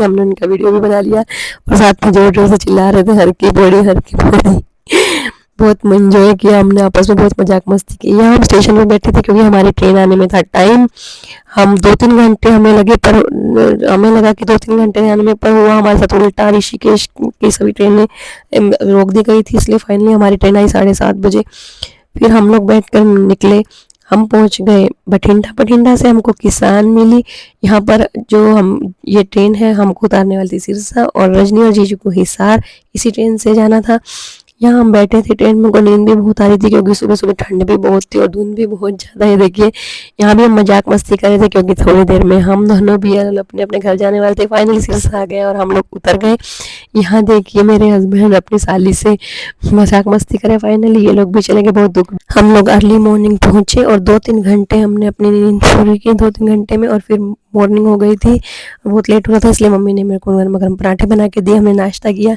हमने उनका वीडियो भी बना लिया और साथ में जोर जोर से चिल्ला रहे थे हर की बॉडी हर की बॉडी। बहुत एंजॉय किया हमने, आपस में बहुत मजाक मस्ती की। यहाँ हम स्टेशन में बैठे थे क्योंकि हमारी ट्रेन आने में था टाइम। हम 2-3 घंटे हमें लगे, पर हमें लगा कि 2-3 घंटे आने में, पर हुआ हमारे साथ उल्टा। ऋषिकेश की सभी ट्रेनें रोक दी गई थी, इसलिए फाइनली हमारी ट्रेन आई 7:30 बजे। फिर हम लोग बैठ कर निकले। हम पहुंच गए बठिंडा। बठिंडा से हमको किसान मिली। यहाँ पर जो हम ये ट्रेन है हमको उतारने वाली थी सिरसा, और रजनी और जीजू को हिसार इसी ट्रेन से जाना था। यहाँ हम बैठे थे ट्रेन में, को नींद भी बहुत आ रही थी क्योंकि सुबह सुबह ठंड भी बहुत थी और धुंध भी बहुत ज़्यादा है। देखिए यहाँ भी हम मजाक मस्ती कर रहे थे क्योंकि थोड़ी देर में हम दोनों भी अपने अपने घर जाने वाले थे। फाइनली सिरसा आ गए और हम लोग उतर गए। यहाँ देखिए मेरे हस्बैंड अपनी साली से मजाक मस्ती करे। फाइनली ये लोग भी चले गए, बहुत दुख। हम लोग अर्ली मॉर्निंग पहुँचे और 2-3 घंटे हमने अपनी नींद पूरी की 2-3 घंटे में, और फिर मॉर्निंग हो गई थी, बहुत लेट हो रहा था, इसलिए मम्मी ने मेरे को गर्म गर्म पराठे बना के दिए। हमने नाश्ता किया।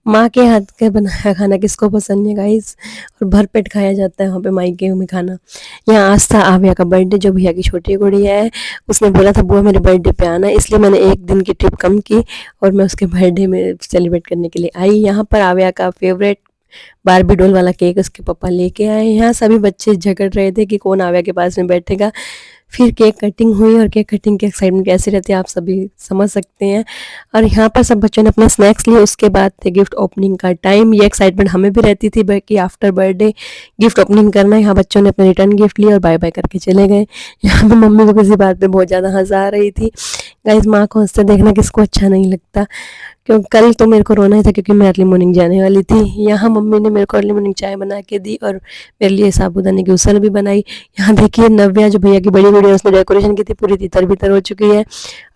माँ के हाथ का बनाया खाना किसको पसंद है गाइस, और भर पेट खाया जाता है वहाँ पे मायके में खाना। यहाँ आज था आव्या का बर्थडे, जो भैया की छोटी गुड़िया है। उसने बोला था बुआ मेरे बर्थडे पे आना, इसलिए मैंने एक दिन की ट्रिप कम की और मैं उसके बर्थडे में सेलिब्रेट करने के लिए आई। यहाँ पर आव्या का फेवरेट बारबी डॉल वाला केक उसके पापा लेके आए। यहाँ सभी बच्चे झगड़ रहे थे कि कौन आव्या के पास में बैठेगा। फिर केक कटिंग हुई, और केक कटिंग की एक्साइटमेंट कैसी रहती है आप सभी समझ सकते हैं। और यहाँ पर सब बच्चों ने अपना स्नैक्स लिए। उसके बाद थे गिफ्ट ओपनिंग का टाइम। ये एक्साइटमेंट हमें भी रहती थी कि आफ्टर बर्थडे गिफ्ट ओपनिंग करना है। यहाँ बच्चों ने अपने रिटर्न गिफ्ट लिए और बाय बाय करके चले गए। यहाँ पे मम्मी को किसी बात पे बहुत ज़्यादा हंसा आ रही थी। गाइस माँ को हंसते देखना किसको अच्छा नहीं लगता, क्योंकि कल तो मेरे को रोना ही था क्योंकि मैं अर्ली मॉर्निंग जाने वाली थी। यहाँ मम्मी ने मेरे को अर्ली मॉर्निंग चाय बना के दी और मेरे लिए साबूदाने की उसल भी बनाई। यहाँ देखिए नव्या जो भैया की बड़ी वीडियो उसने डेकोरेशन की थी, पूरी तितर बितर हो चुकी है।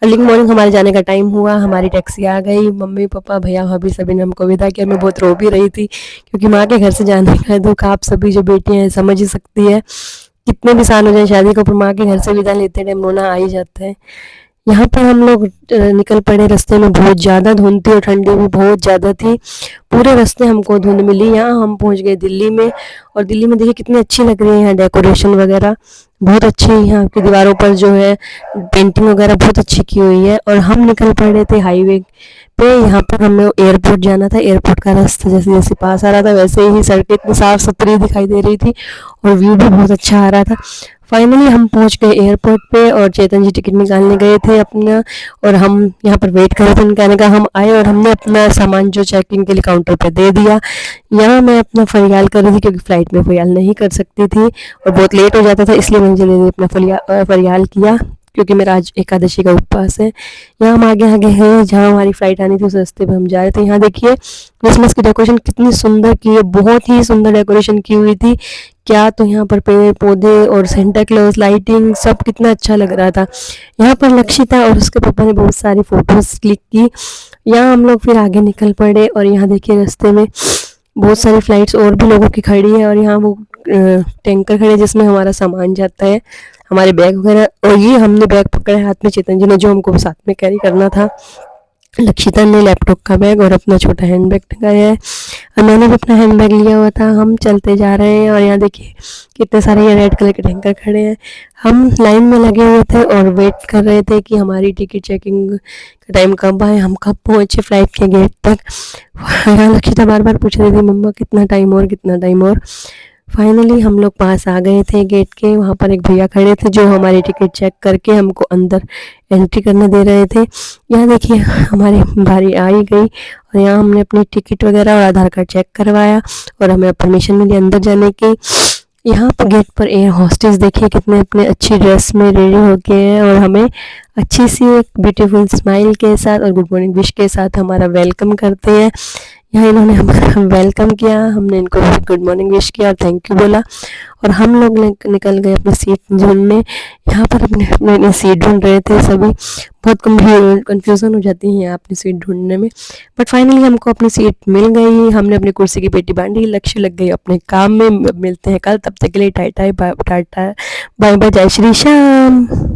अर्ली मॉर्निंग हमारे जाने का टाइम हुआ, हमारी टैक्सी आ गई। मम्मी पापा भैया भाभी सभी ने हमको विदा किया। मैं बहुत रो भी रही थी क्योंकि माँ के घर से जाने का दुख आप सभी जो बेटियाँ हैं समझ ही सकती है। कितने भी साल हो जाए शादी को, पर माँ के घर से विदा लेते टाइम रोना आ ही जाता है। यहाँ पर हम लोग निकल पड़े। रास्ते में बहुत ज़्यादा धुंध थी और ठंडी भी बहुत ज़्यादा थी। पूरे रास्ते हमको धुंध मिली। यहाँ हम पहुँच गए दिल्ली में, और दिल्ली में देखिए कितनी अच्छी लग रही है यहाँ डेकोरेशन वगैरह, बहुत अच्छी है। यहाँ की दीवारों पर जो है पेंटिंग वगैरह बहुत अच्छी की हुई है। और हम निकल पड़े थे हाईवे पे। यहाँ पर हमें एयरपोर्ट जाना था। एयरपोर्ट का रास्ता जैसे जैसे पास आ रहा था वैसे ही सड़कें इतनी साफ सुथरी दिखाई दे रही थी और व्यू भी बहुत अच्छा आ रहा था। फाइनली हम पहुंच गए एयरपोर्ट पे, और चेतन जी टिकट निकालने गए थे अपना, और हम यहाँ पर वेट कर रहे थे उनके आने का। हम आए और हमने अपना सामान जो चेकिंग के लिए काउंटर पे दे दिया। यहाँ मैं अपना फरियाल कर रही थी क्योंकि फ़्लाइट में फरियाल नहीं कर सकती थी और बहुत लेट हो जाता था, इसलिए मैंने जल्दी अपना फरियाल किया क्योंकि मेरा आज एकादशी का उपवास है। यहाँ हम आगे आगे हैं जहाँ हमारी फ़्लाइट आनी थी, उस रास्ते पे हम जा रहे थे। यहाँ देखिए क्रिसमस की डेकोरेशन कितनी सुंदर की है, बहुत ही सुंदर डेकोरेशन की हुई थी। क्या तो यहाँ पर पेड़ पौधे और सेंटा क्लॉज लाइटिंग सब कितना अच्छा लग रहा था। यहाँ पर लक्षिता और उसके पापा ने बहुत सारी फ़ोटोज़ क्लिक की। यहाँ हम लोग फिर आगे निकल पड़े, और यहाँ देखिए रास्ते में बहुत सारी फ़्लाइट्स और भी लोगों की खड़ी है, और यहाँ वो टैंकर खड़े जिसमें हमारा सामान जाता है, हमारे बैग वगैरह। और ये हमने बैग पकड़ा है हाथ में, चेतन जी ने जो हमको साथ में कैरी करना था। लक्षिता ने लैपटॉप का बैग और अपना छोटा हैंड बैग टंगाया है, और मैंने भी अपना हैंड बैग लिया हुआ था। हम चलते जा रहे हैं, और यहाँ देखिए कितने सारे ये रेड कलर के टैंकर खड़े हैं। हम लाइन में लगे हुए थे और वेट कर रहे थे कि हमारी टिकट चेकिंग का टाइम कब आए, हम कब पहुँचे फ्लाइट के गेट तक। यहाँ लक्षिता बार बार पूछ रही थी मम्मा कितना टाइम और, कितना टाइम और। फाइनली हम लोग पास आ गए थे गेट के। वहाँ पर एक भैया खड़े थे जो हमारी टिकट चेक करके हमको अंदर एंट्री करने दे रहे थे। यहाँ देखिए हमारी बारी आ ही गई, और यहाँ हमने अपनी टिकट वगैरह और आधार कार्ड चेक करवाया और हमें परमिशन मिली अंदर जाने की। यहाँ पर गेट पर एयर होस्टेस देखिए कितने अपने अच्छी ड्रेस में रेडी हो गए हैं, और हमें अच्छी सी एक ब्यूटीफुल स्माइल के साथ और गुड मॉर्निंग विश के साथ हमारा वेलकम करते हैं। यहाँ इन्होंने हमारा वेलकम किया, हमने इनको गुड मॉर्निंग विश किया और थैंक यू बोला, और हम लोग निकल गए अपनी सीट ढूंढने। यहाँ पर अपने सीट ढूंढ रहे थे सभी। बहुत कन्फ्यूज़न हो जाती है अपनी सीट ढूंढने में, बट फाइनली हमको अपनी सीट मिल गई। हमने अपनी कुर्सी की पेटी बांधी, लक्ष्य लग गई अपने काम में। मिलते हैं कल, तब तक के लिए टाटा बाय बाय, जय श्री श्याम।